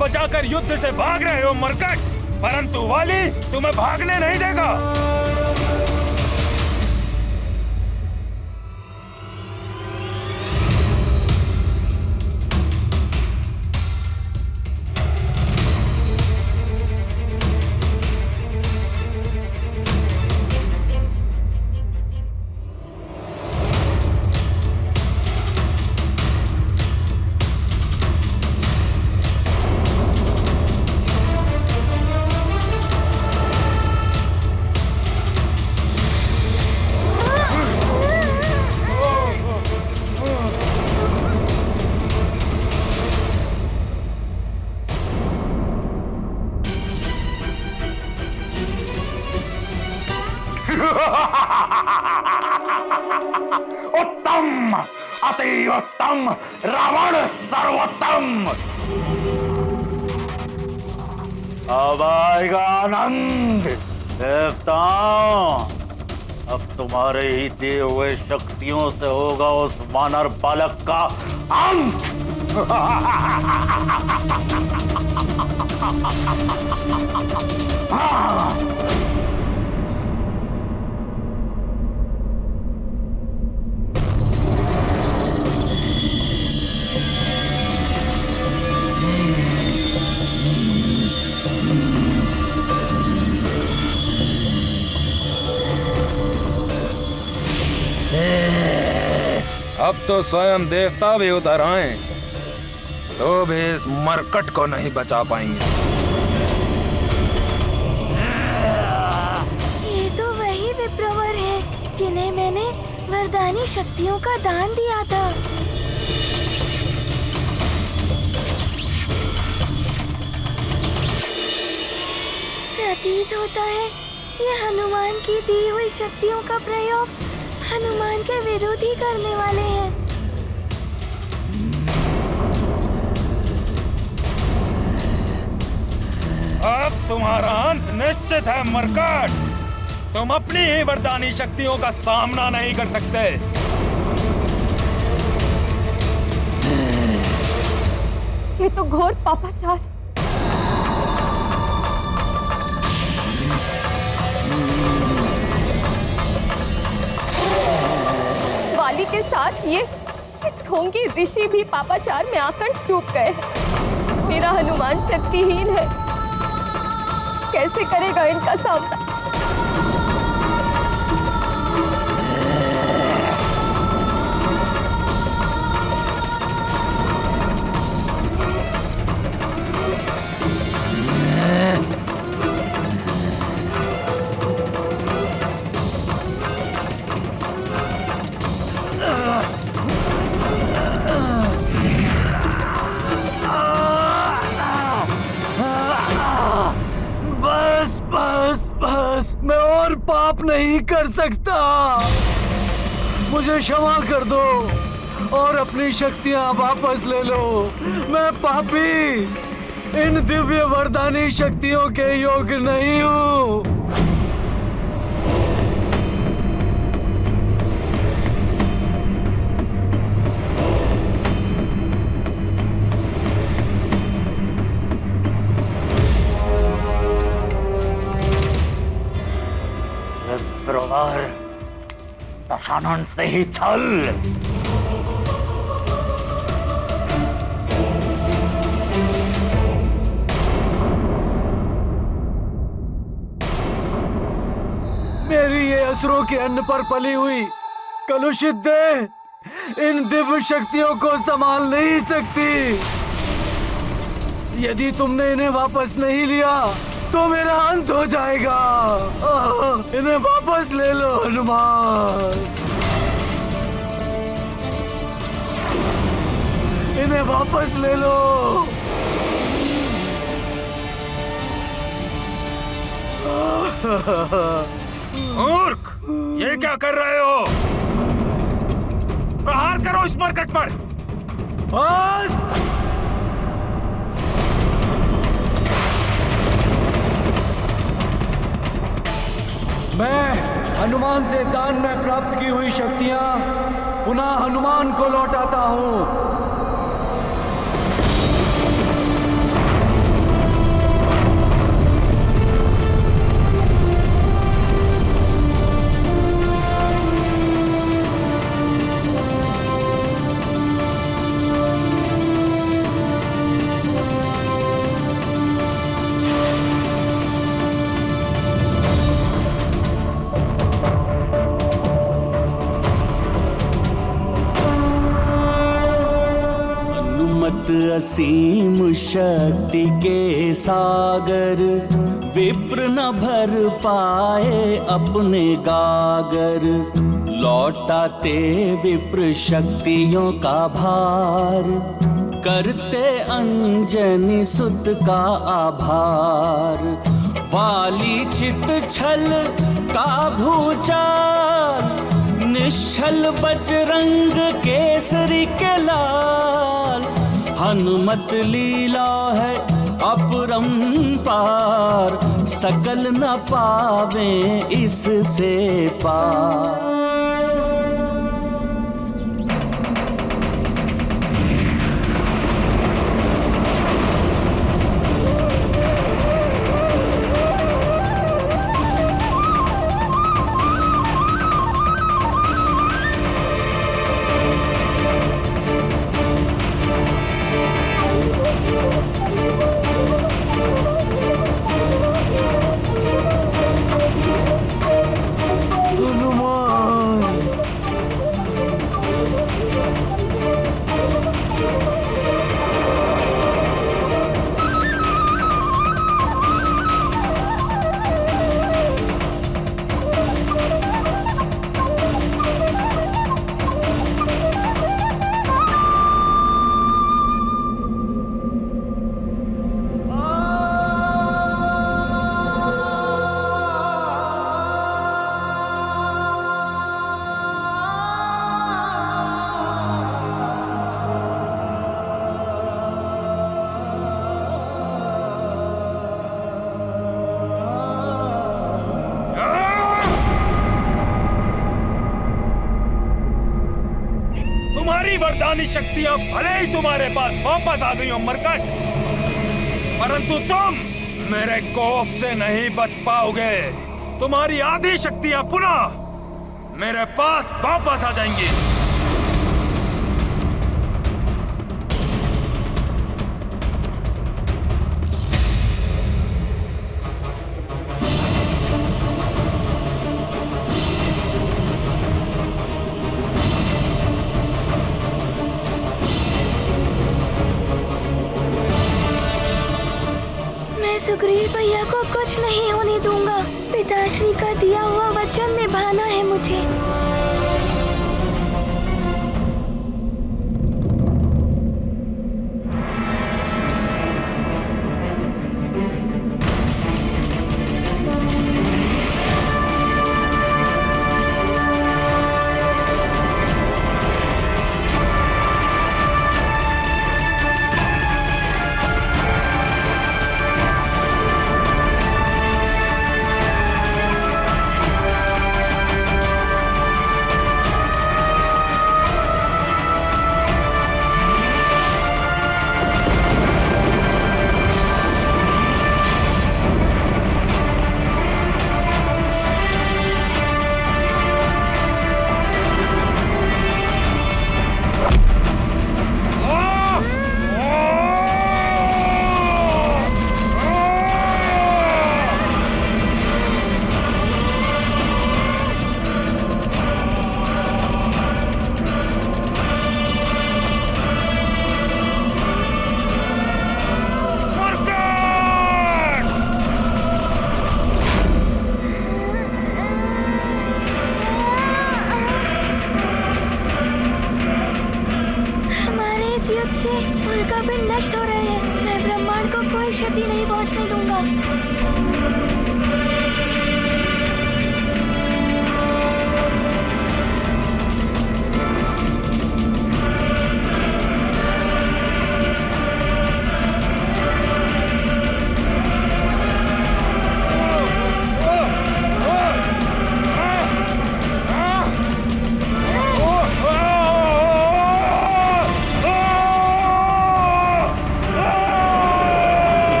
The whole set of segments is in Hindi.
बचाकर युद्ध से भाग रहे हो मरकट, परंतु वाली तुम्हें भागने नहीं देगा। उत्तम, अति उत्तम, रावण सर्वोत्तम। अब आएगा आनंद देवताओं। अब तुम्हारे ही दिए हुए शक्तियों से होगा उस वानर बालक का अंत। अब तो स्वयं देवता भी उतर आए तो भी इस मरकट को नहीं बचा पाएंगे। ये तो वही विप्रवर है जिन्हें मैंने वरदानी शक्तियों का दान दिया था। प्रतीत होता है ये हनुमान की दी हुई शक्तियों का प्रयोग हनुमान के विरुद्ध ही करने वाले हैं। अब तुम्हारा अंत निश्चित है मरकट। तुम अपनी ही वरदानी शक्तियों का सामना नहीं कर सकते। ये तो घोर पापाचार। वाली के साथ ये ढोंगी ऋषि भी पापाचार में आकर डूब गए। मेरा हनुमान शक्तिहीन है, कैसे करेगा इनका सामना? पाप नहीं कर सकता। मुझे क्षमा कर दो और अपनी शक्तियां वापस ले लो। मैं पापी इन दिव्य वरदानी शक्तियों के योग्य नहीं हूँ। दशानन से ही छल। मेरी ये असुरों के अन्न पर पली हुई कलुषित देह इन दिव्य शक्तियों को संभाल नहीं सकती। यदि तुमने इन्हें वापस नहीं लिया तो मेरा अंत हो जाएगा। इन्हें वापस ले लो हनुमान, इन्हें वापस ले लो। मूर्ख, ये क्या कर रहे हो? प्रहार करो इस मरकट पर। बस मैं हनुमान से दान में प्राप्त की हुई शक्तियां पुनः हनुमान को लौटाता हूं। असीम शक्ति के सागर, विप्र न भर पाए अपने गागर। लौटाते विप्र शक्तियों का भार, करते अंजनी सुत का आभार। वाली चित छल का भूचाल, निश्चल बजरंग केसरी के लाल। हनुमत लीला है अपरंपार, सकल न पावे इससे पार। वरदानी शक्तियां भले ही तुम्हारे पास वापस आ गई हो मरकट, परंतु तुम मेरे कोप से नहीं बच पाओगे। तुम्हारी आधी शक्तियां पुनः मेरे पास वापस आ जाएंगी। सुग्रीव भैया को कुछ नहीं होने दूंगा। पिताश्री का दिया हुआ वचन निभाना है मुझे। नष्ट हो रहे हैं। मैं ब्रह्मांड को कोई क्षति नहीं पहुंचने दूंगा।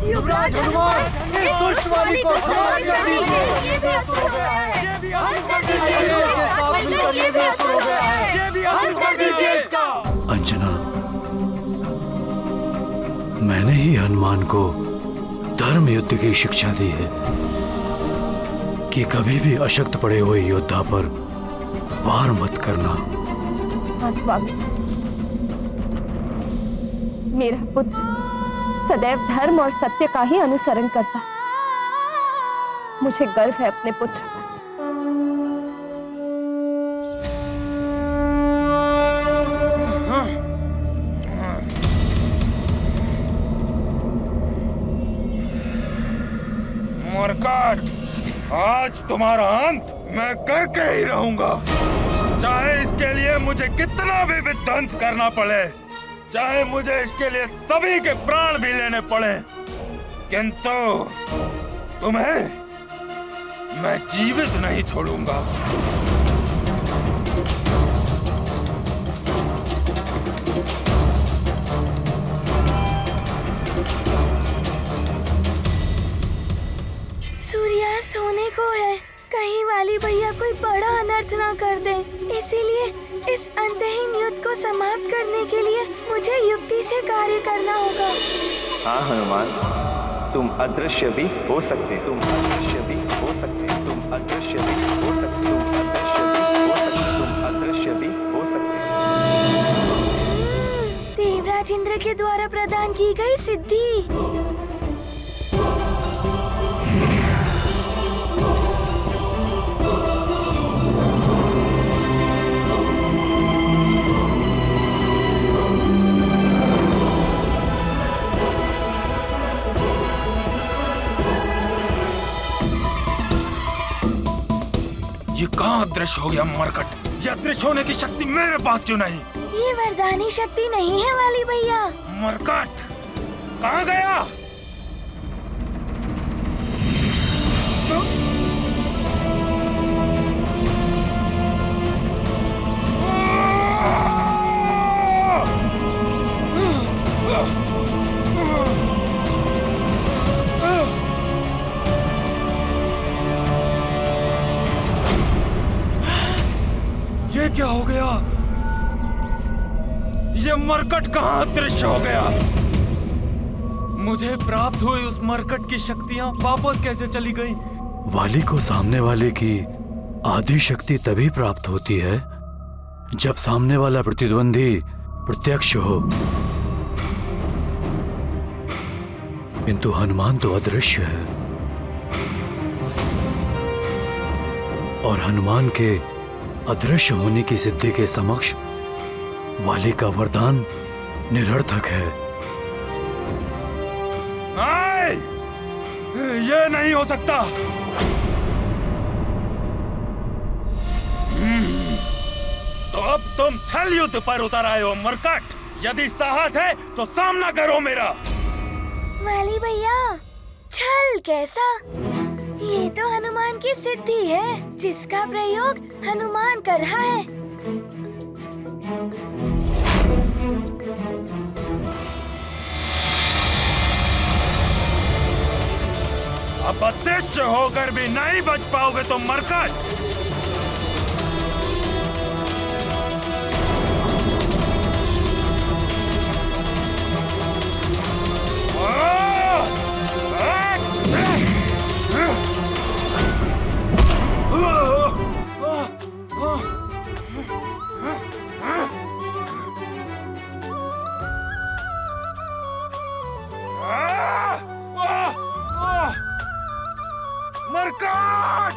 युवराज हनुमान! दुष्ट वाली को समाप्त कर दीजिए। ये भी असर हो गया है। ये भी असर कर आइए के साथ मिलकर ये भी असर हो गया है। ये भी असर कर दीजिए इसका। अंजना, मैंने ही हनुमान को धर्म युद्ध की शिक्षा दी है कि कभी भी अशक्त पड़े हुए योद्धा पर वार मत करना। हाँ स्वामी, मेरा पुत्र सदैव धर्म और सत्य का ही अनुसरण करता। मुझे गर्व है अपने पुत्र पर। मरकट, आज तुम्हारा अंत मैं करके ही रहूंगा, चाहे इसके लिए मुझे कितना भी विध्वंस करना पड़े, चाहे मुझे इसके लिए सभी के प्राण भी लेने पड़े, किंतु तुम्हें मैं जीवित नहीं छोड़ूंगा। सूर्यास्त होने को है, कहीं वाली भैया कोई बड़ा अनर्थ ना कर दे। इसीलिए इस अंतहीन युद्ध को समाप्त करने के लिए मुझे युक्ति से कार्य करना होगा। हाँ हनुमान, तुम अदृश्य भी हो सकते, तुम अदृश्य भी हो सकते, तुम अदृश्य भी हो सकते, तुम अदृश्य भी हो सकते, तुम अदृश्य भी हो सकते। देवराज इंद्र के द्वारा प्रदान की गई सिद्धि। ये कहाँ अदृश्य हो गया मरकट? ये अदृश्य होने की शक्ति मेरे पास क्यों नहीं? ये वरदानी शक्ति नहीं है वाली भैया। मरकट कहाँ गया? ये क्या हो गया? ये मरकट कहाँ अदृश्य हो गया? मुझे प्राप्त हुई उस मरकट की शक्तियाँ वापस कैसे चली गई? वाली को सामने वाले की आदि शक्ति तभी प्राप्त होती है जब सामने वाला प्रतिद्वंदी प्रत्यक्ष हो, किंतु हनुमान तो अदृश्य है और हनुमान के अदृश्य होने की सिद्धि के समक्ष वाली का वरदान निरर्थक है। नहीं, ये नहीं हो सकता। तो अब तुम छल युद्ध पर उतर आए हो मरकट। यदि साहस है तो सामना करो मेरा। वाली भैया, छल कैसा? ये तो हनुमान की सिद्धि है जिसका प्रयोग हनुमान कर रहा है। अब अदृश्य होकर भी नहीं बच पाओगे तुम मरकट। मरकट!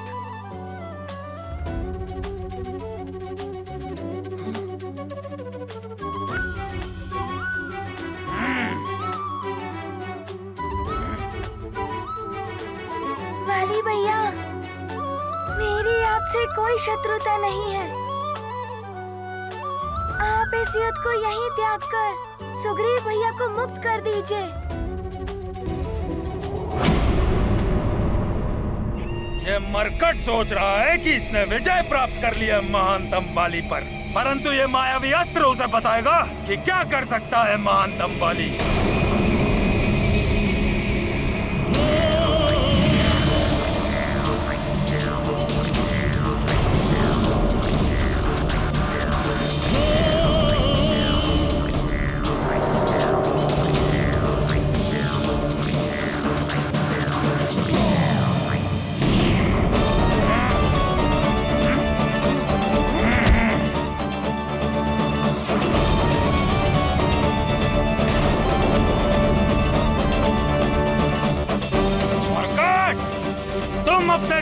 वाली भैया, मेरी आपसे कोई शत्रुता नहीं है। आप इस युद्ध को यहीं त्याग कर सुग्रीव भैया को मुक्त कर दीजिए। ये मरकट सोच रहा है कि इसने विजय प्राप्त कर लिया महानतम बाली पर, परंतु ये मायावी अस्त्र उसे बताएगा कि क्या कर सकता है महानतम बाली।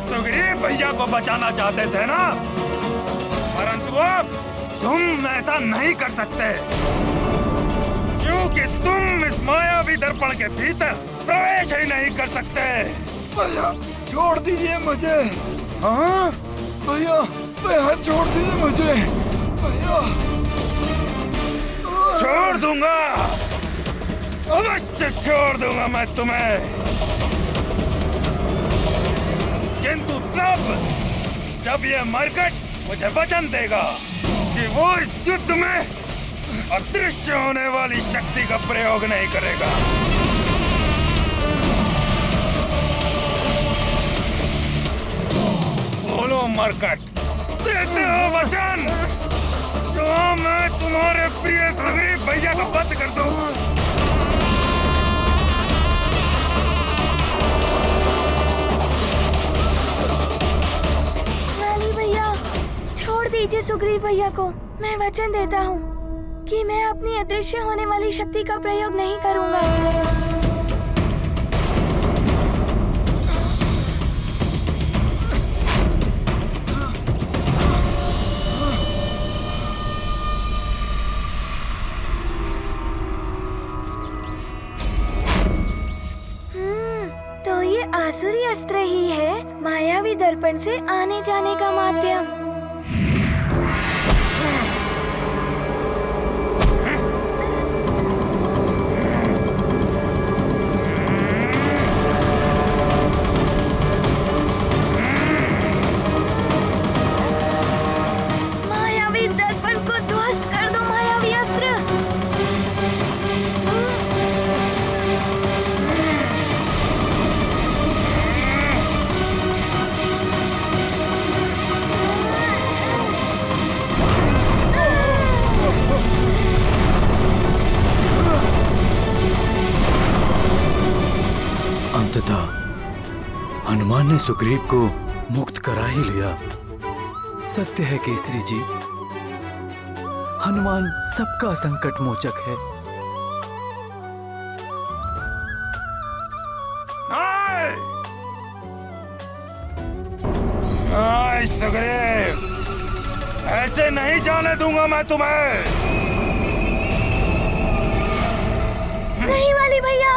सुग्रीव भैया को बचाना चाहते थे ना, परंतु अब तुम ऐसा नहीं कर सकते, क्योंकि तुम इस मायावी दर्पण के भीतर प्रवेश ही नहीं कर सकते। भैया छोड़ दीजिए मुझे। हाँ भैया, भैया छोड़ दीजिए मुझे भैया। छोड़ दूंगा, अवश्य छोड़ दूंगा मैं तुम्हें, किंतु तब जब ये मरकट मुझे वचन देगा कि वो इस युद्ध में अदृश्य होने वाली शक्ति का प्रयोग नहीं करेगा। बोलो मरकट, देते हो वचन तो मैं तुम्हारे प्रिय सुग्रीव भैया को बंद कर दूं। वाली भैया, छोड़ दीजिए सुग्रीव भैया को। मैं वचन देता हूँ कि मैं अपनी अदृश्य होने वाली शक्ति का प्रयोग नहीं करूँगा। तो ये आसुरी अस्त्र ही है, मायावी दर्पण से आने जाने का माध्यम। मायावी दर्पण को ध्वस्त कर दो, मायावी अस्त्र। अंततः हनुमान ने सुग्रीव को मुक्त करा ही लिया। सत्य है केसरी जी, हनुमान सबका संकट मोचक है। नहीं सुग्रीव, ऐसे नहीं जाने दूंगा मैं तुम्हें। नहीं वाली भैया।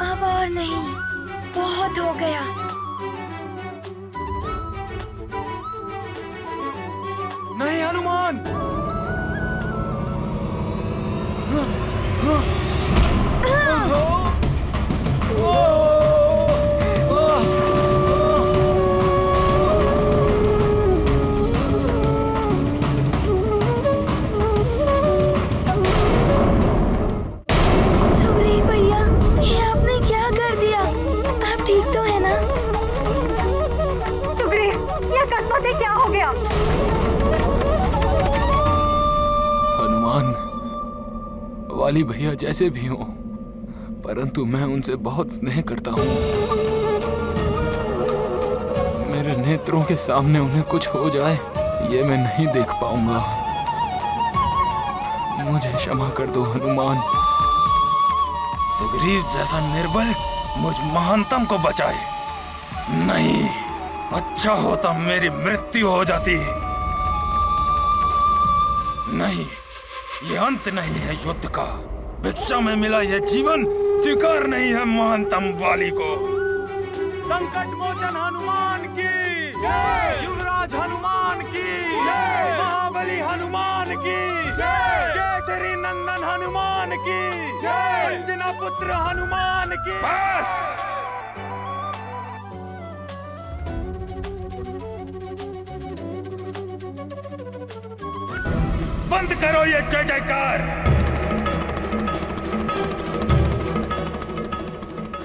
अब और नहीं, बहुत हो गया। नहीं हनुमान, सुग्रीव भैया, ये आपने क्या कर दिया? आप ठीक तो है ना? सुग्रीव, ये अकस्मात क्या हो गया? हनुमान, वाली भैया जैसे भी हो, परंतु मैं उनसे बहुत स्नेह करता हूँ। मेरे नेत्रों के सामने उन्हें कुछ हो जाए, ये मैं नहीं देख पाऊंगा। मुझे क्षमा कर दो हनुमान। सुग्रीव जैसा निर्बल मुझ महानतम को बचाए। नहीं, अच्छा होता मेरी मृत्यु हो जाती। नहीं, ये अंत नहीं है युद्ध का। भिक्षा में मिला यह जीवन स्वीकार नहीं है महानतम वाली को। संकट मोचन हनुमान की जय, युवराज हनुमान की जय, महाबली हनुमान की जय, केसरी नंदन हनुमान की जय, अंजना पुत्र हनुमान की। बस बंद करो ये जय जयकार।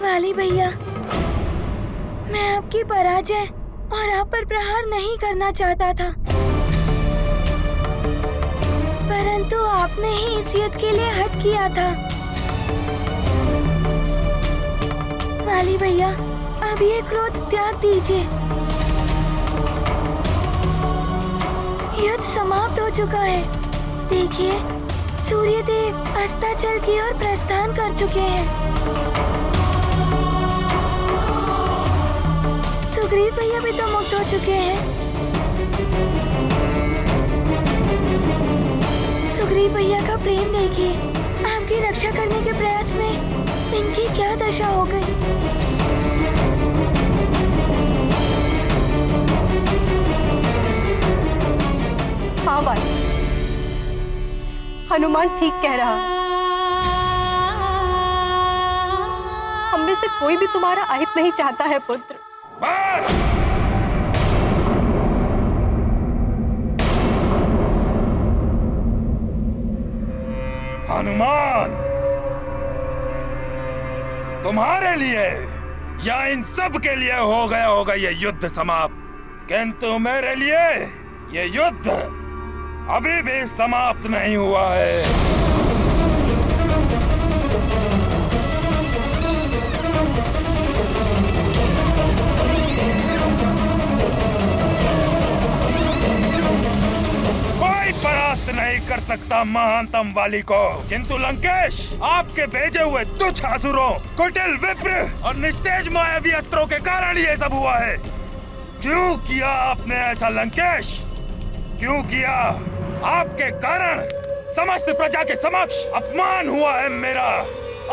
वाली भैया, मैं आपकी पराजय और आप पर प्रहार नहीं करना चाहता था, परंतु आपने ही इस युद्ध के लिए हट किया था। वाली भैया, अब ये क्रोध त्याग दीजिए। युद्ध समाप्त हो चुका है। देखिए, सूर्य देव अस्ताचल की ओर प्रस्थान कर चुके हैं। सुग्रीव भैया भी तो मुक्त हो चुके हैं। सुग्रीव भैया का प्रेम देखिए, आपकी रक्षा करने के प्रयास में इनकी क्या दशा हो गई। हाँ भाई, हनुमान ठीक कह रहा है। हम में से कोई भी तुम्हारा अहित नहीं चाहता है पुत्र। बस हनुमान, तुम्हारे लिए या इन सब के लिए हो गया होगा ये युद्ध समाप्त, किंतु मेरे लिए ये युद्ध अभी भी समाप्त नहीं हुआ है। कोई परास्त नहीं कर सकता महानतम वाली को, किंतु लंकेश, आपके भेजे हुए तुच्छ असुरों, कुटिल विप्र और निस्तेज मायावी अस्त्रों के कारण ये सब हुआ है। क्यों किया आपने ऐसा लंकेश? क्यों किया? आपके कारण समस्त प्रजा के समक्ष अपमान हुआ है मेरा।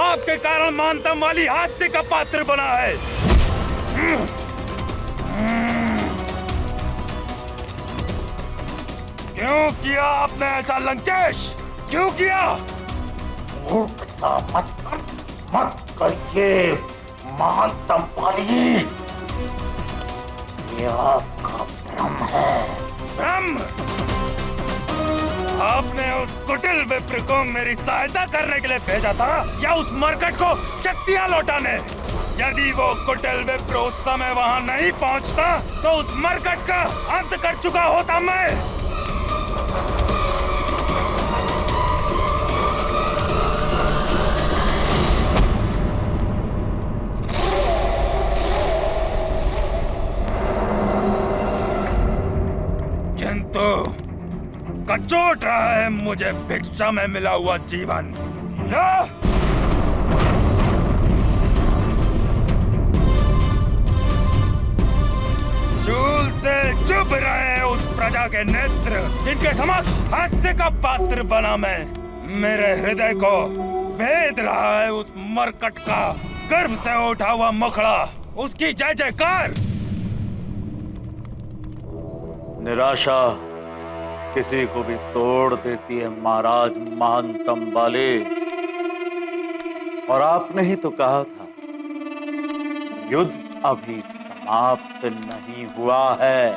आपके कारण महानतम वाली हास्य का पात्र बना है। क्यों किया आपने ऐसा लंकेश? क्यों किया? मूर्खता मत करिए महानतम वाली, ये आपका भ्रम है। भ्रम? आपने उस कुटिल विप्र को मेरी सहायता करने के लिए भेजा था या उस मरकट को शक्तियां लौटाने? यदि वो कुटिल विप्र उस समय वहां नहीं पहुंचता तो उस मरकट का अंत कर चुका होता मैं। किंतु कचोट रहा है मुझे भिक्षा में मिला हुआ जीवन। शूल से चुभ रहे उस प्रजा के नेत्र जिनके समक्ष हास्य का पात्र बना मैं। मेरे हृदय को भेद रहा है उस मरकट का गर्भ से उठा हुआ मुखड़ा, उसकी जय जयकार। निराशा किसी को भी तोड़ देती है महाराज महानतम वाले, और आपने ही तो कहा था युद्ध अभी समाप्त नहीं हुआ है।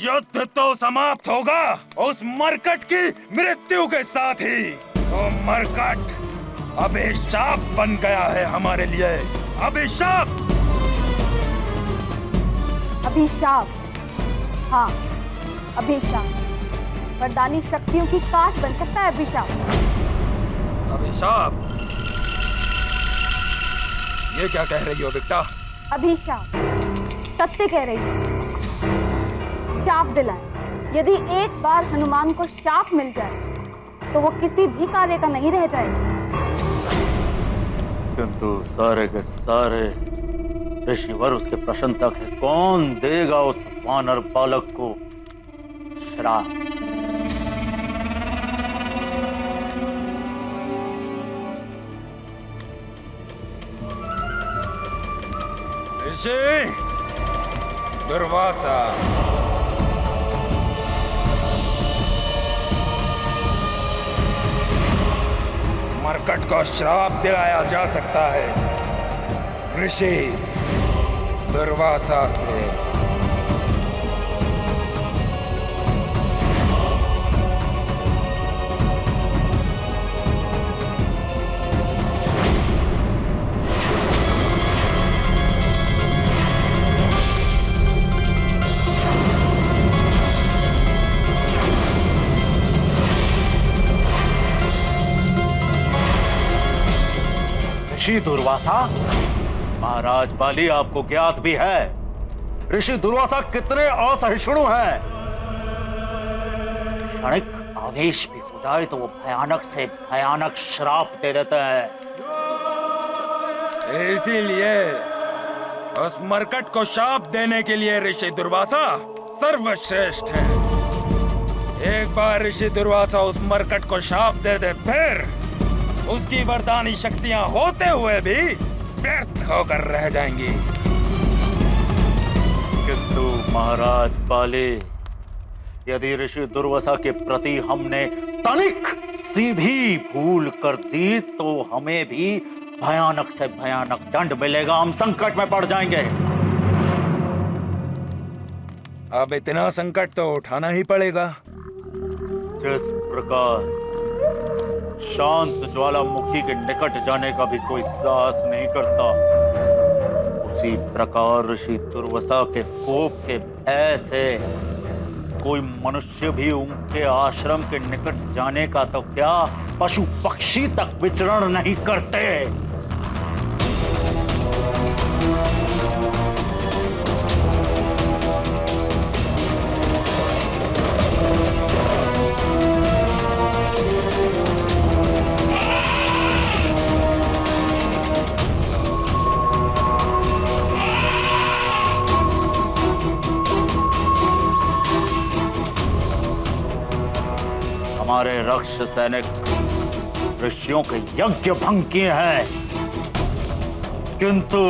युद्ध तो समाप्त होगा उस मरकट की मृत्यु के साथ ही। वो मरकट अभिशाप बन गया है हमारे लिए। अभिशाप। अभिशाप, हाँ अभिशाप। वरदानी शक्तियों की काट बन सकता है अभिशाप। अभिशाप? ये क्या कह रही हो बेटा? अभिशाप सत्य कह रही हूँ। शाप दिलाए। यदि एक बार हनुमान को शाप मिल जाए तो वो किसी भी कार्य का नहीं रह जाएगा। किंतु सारे के सारे ऋषिवर उसके प्रशंसक है। कौन देगा उस वानर बालक को श्राप? ऋषि दुर्वासा, मरकट को श्राप दिलाया जा सकता है ऋषि दुर्वासा से। ऋषि दुर्वासा, महाराज बाली आपको ज्ञात भी है ऋषि दुर्वासा कितने असहिष्णु हैं। क्षणिक आवेश भी हो जाए तो वो भयानक से भयानक श्राप दे देते हैं। इसीलिए उस मरकट को शाप देने के लिए ऋषि दुर्वासा सर्वश्रेष्ठ है। एक बार ऋषि दुर्वासा उस मरकट को शाप दे दे, फिर उसकी वरदानी शक्तियां होते हुए भी व्यर्थ होकर रह जाएंगी। किंतु महाराज बाले, यदि ऋषि दुर्वासा के प्रति हमने तनिक सी भी भूल कर दी तो हमें भी भयानक से भयानक दंड मिलेगा। हम संकट में पड़ जाएंगे। अब इतना संकट तो उठाना ही पड़ेगा। जिस प्रकार शांत ज्वालामुखी के निकट जाने का भी कोई साहस नहीं करता, उसी प्रकार ऋषि दुर्वासा के कोप के भय से कोई मनुष्य भी उनके आश्रम के निकट जाने का तो क्या, पशु पक्षी तक विचरण नहीं करते। हमारे रक्ष सैनिक ऋषियों के यज्ञ भंग किए हैं, किंतु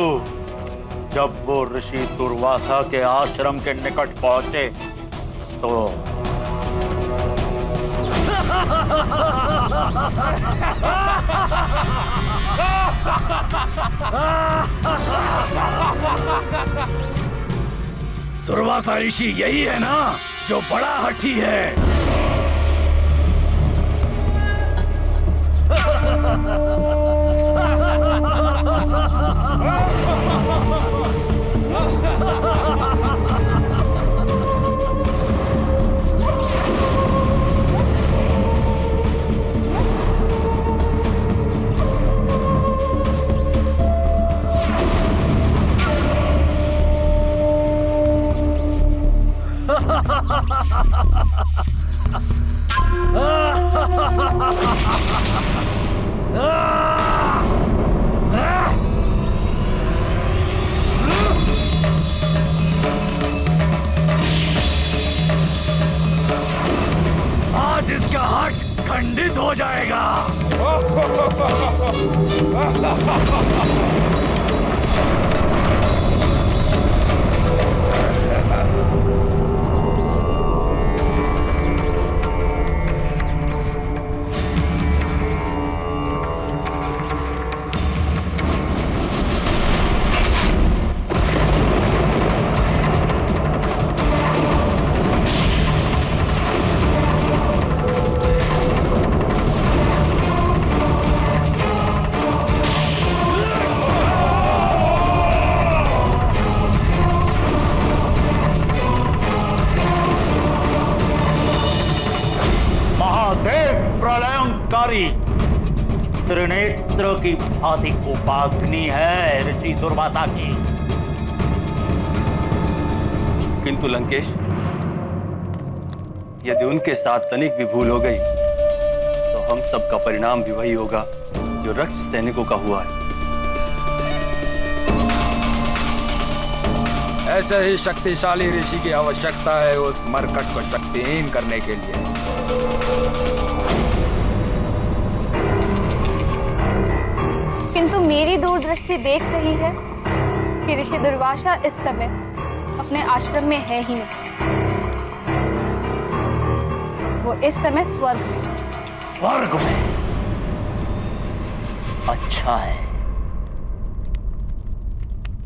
जब वो ऋषि दुर्वासा के आश्रम के निकट पहुंचे तो दुर्वासा ऋषि यही है ना जो बड़ा हठी है। आज इसका हट खंडित हो जाएगा। त्रिनेत्र की भांति उपाग्नि है ऋषि दुर्वासा की। किंतु लंकेश, यदि उनके साथ तनिक भी भूल हो गई तो हम सब का परिणाम भी वही होगा जो रक्ष सैनिकों का हुआ है। ऐसे ही शक्तिशाली ऋषि की आवश्यकता है उस मरकट को शक्तिहीन करने के लिए। किंतु मेरी दूरदृष्टि देख रही है कि ऋषि दुर्वासा इस समय अपने आश्रम में है ही नहीं। वो इस समय स्वर्ग में। स्वर्ग में? अच्छा है।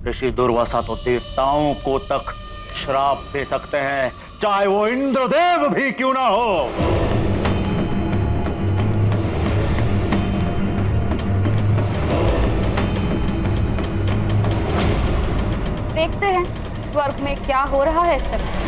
ऋषि दुर्वासा तो देवताओं को तक श्राप दे सकते हैं, चाहे वो इंद्रदेव भी क्यों ना हो। देखते हैं स्वर्ग में क्या हो रहा है सर।